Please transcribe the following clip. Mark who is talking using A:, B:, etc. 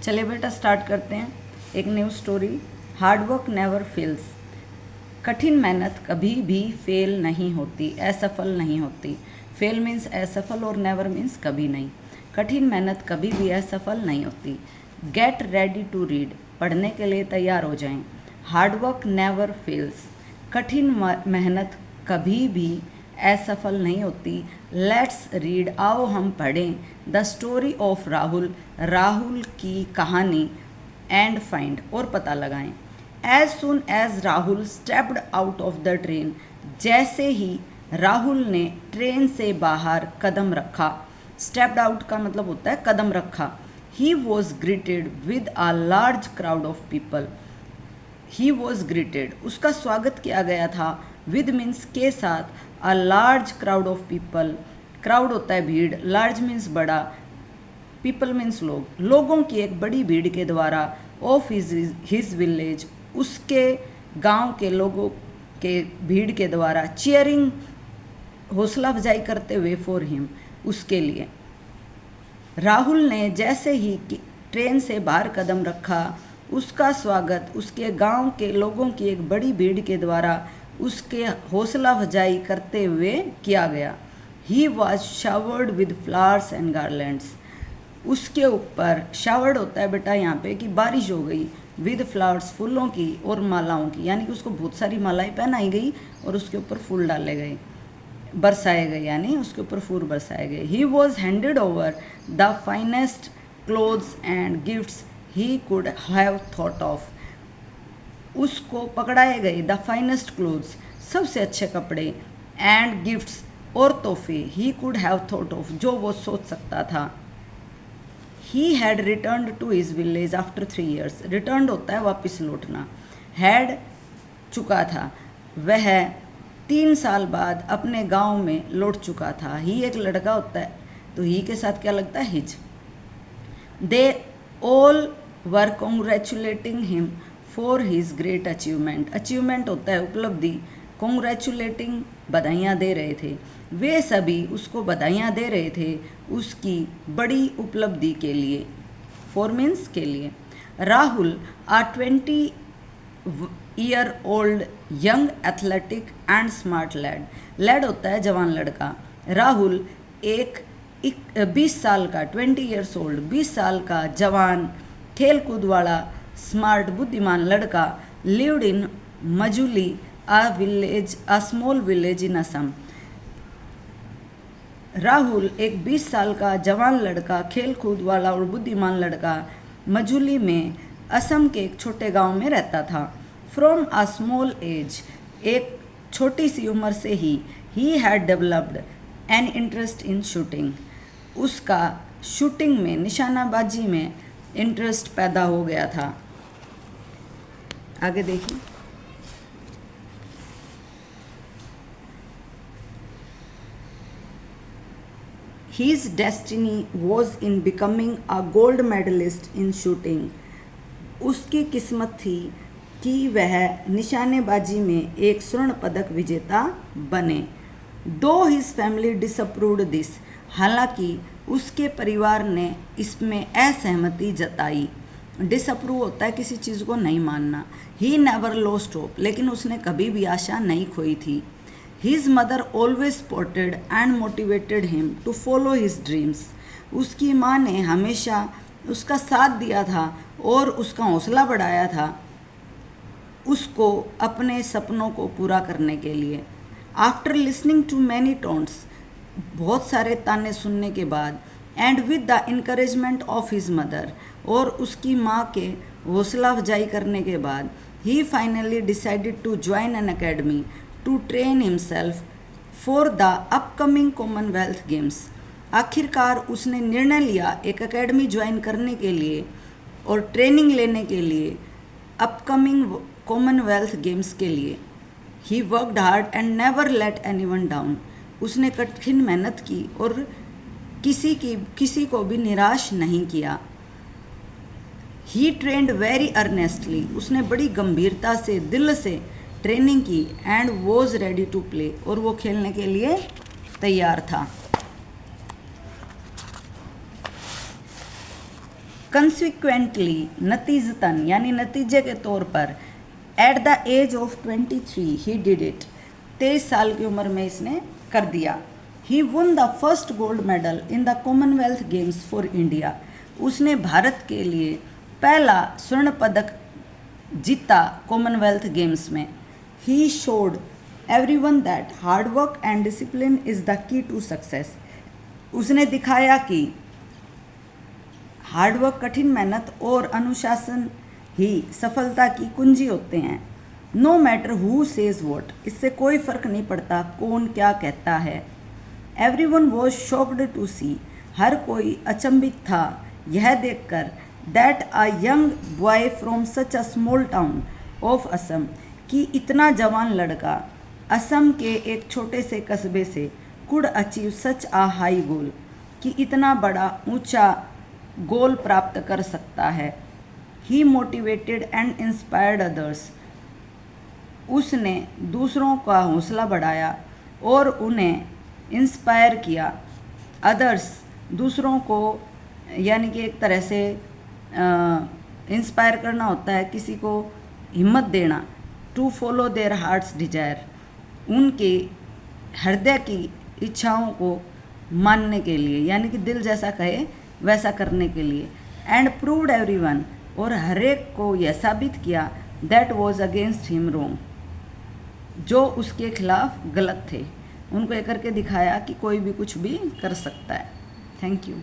A: चलिए बेटा स्टार्ट करते हैं एक new story. Hard work never fails. कठिन मेहनत कभी भी फेल नहीं होती, असफल नहीं होती। फेल मीन्स असफल और नेवर मीन्स कभी नहीं। कठिन मेहनत कभी भी असफल नहीं होती। Get ready to read. पढ़ने के लिए तैयार हो जाएं। Hard work never fails. कठिन मेहनत कभी भी असफल नहीं होती। Let's read. आओ हम पढ़ें the story of Rahul. Rahul की कहानी एंड फाइंड और पता लगाएं। As soon as Rahul stepped out of the train. जैसे ही राहुल ने ट्रेन से बाहर कदम रखा। स्टेप्ड आउट का मतलब होता है कदम रखा। He was greeted with a large crowd of people. He was greeted उसका स्वागत किया गया था। विद मीन्स के साथ। A large crowd of people. Crowd होता है भीड़, लार्ज मीन्स बड़ा, पीपल मीन्स लोग। लोगों की एक बड़ी भीड़ के द्वारा। ऑफ हिज विलेज उसके गांव के लोगों के भीड़ के द्वारा। चीयरिंग हौसला अफजाई करते हुए फॉर हिम उसके लिए। राहुल ने जैसे ही ट्रेन से बाहर कदम रखा उसका स्वागत उसके गांव के लोगों की एक बड़ी भीड़ के द्वारा उसके हौसला अफजाई करते हुए किया गया। He was showered with flowers and garlands. उसके ऊपर शावर्ड होता है बेटा यहाँ पे कि बारिश हो गई। विद फ्लावर्स फूलों की और मालाओं की, यानी कि उसको बहुत सारी मालाएं पहनाई गई और उसके ऊपर फूल डाले गए, बरसाए गए, यानी उसके ऊपर फूल बरसाए गए। He was handed over the finest clothes and gifts he could have thought of. उसको पकड़ाए गए द फाइनेस्ट क्लोथ्स सबसे अच्छे कपड़े, एंड गिफ्ट्स और तोहफे, he could have thought of जो वो सोच सकता था। He had return to his village after 3 years। Return होता है वापस लौटना। हैड चुका था, वह 3 साल बाद अपने गांव में लौट चुका था। ही एक लड़का होता है तो ही के साथ क्या लगता है his. They all were congratulating him for his great achievement. Achievement होता है उपलब्धि, कॉन्ग्रेचुलेटिंग बधाइयाँ दे रहे थे। वे सभी उसको बधाइयाँ दे रहे थे उसकी बड़ी उपलब्धि के लिए। फॉर मीन्स के लिए। Rahul a 20-year-old young athletic and smart lad. Lad होता है जवान लड़का। राहुल एक 20 साल का 20 years old 20 साल का जवान खेल कूद वाला स्मार्ट बुद्धिमान लड़का। Lived in Majuli a small village in Assam. Rahul एक 20 साल का जवान लड़का, खेल कूद वाला और बुद्धिमान लड़का मजुली में असम के एक छोटे गांव में रहता था। फ्रॉम अ स्मॉल एज एक छोटी सी उम्र से he had developed an interest in shooting. उसका शूटिंग में, निशानाबाजी में इंटरेस्ट पैदा हो गया था। आगे देखिए। His destiny was in becoming a gold medalist in shooting। उसकी किस्मत थी कि वह निशानेबाजी में एक स्वर्ण पदक विजेता बने। Though his family disapproved this। हालांकि उसके परिवार ने इसमें असहमति जताई। डिसअप्रूव होता है किसी चीज़ को नहीं मानना। He never lost hope. लेकिन उसने कभी भी आशा नहीं खोई थी। His mother always supported and motivated him to follow his dreams. उसकी माँ ने हमेशा उसका साथ दिया था और उसका हौसला बढ़ाया था उसको अपने सपनों को पूरा करने के लिए। After listening to many taunts. बहुत सारे ताने सुनने के बाद। And with the encouragement of his mother. और उसकी माँ के हौसला अफजाई करने के बाद। He finally decided to join an academy to train himself for the upcoming Commonwealth Games. आखिरकार उसने निर्णय लिया एक अकेडमी ज्वाइन करने के लिए और ट्रेनिंग लेने के लिए अपकमिंग कॉमनवेल्थ गेम्स के लिए। He worked hard and never let anyone down. उसने कठिन मेहनत की और किसी को भी निराश नहीं किया। He trained very earnestly. उसने बड़ी गंभीरता से, दिल से ट्रेनिंग की। And was ready to play. और वो खेलने के लिए तैयार था। कंसिक्वेंटली, नतीजतन यानी नतीजे के तौर पर, at the age of 23 he did it, 23 साल की उम्र में इसने कर दिया। He won the first gold medal in the Commonwealth Games for India, उसने भारत के लिए पहला स्वर्ण पदक जीता कॉमनवेल्थ गेम्स में। He showed everyone that hard work and discipline is the key to success, उसने दिखाया कि हार्डवर्क, कठिन मेहनत और अनुशासन ही सफलता की कुंजी होते हैं। No matter who says what, इससे कोई फर्क नहीं पड़ता कौन क्या कहता है। Everyone was shocked to see, हर कोई अचंभित था यह देखकर, that a young boy from such a small town of Assam, कि इतना जवान लड़का असम के एक छोटे से कस्बे से could achieve such a high goal, कि इतना बड़ा ऊंचा गोल प्राप्त कर सकता है। He motivated and inspired others, उसने दूसरों का हौसला बढ़ाया और उन्हें इंस्पायर किया। अदर्स, दूसरों को, यानी कि एक तरह से इंस्पायर करना होता है, किसी को हिम्मत देना। To follow their heart's desire, उनके हृदय की इच्छाओं को मानने के लिए, यानी कि दिल जैसा कहे वैसा करने के लिए। एंड प्रूव्ड एवरीवन, और हर एक को यह साबित किया, दैट वॉज अगेंस्ट हिम रोंग, जो उसके खिलाफ गलत थे। उनको ये करके दिखाया कि कोई भी कुछ भी कर सकता है। Thank you.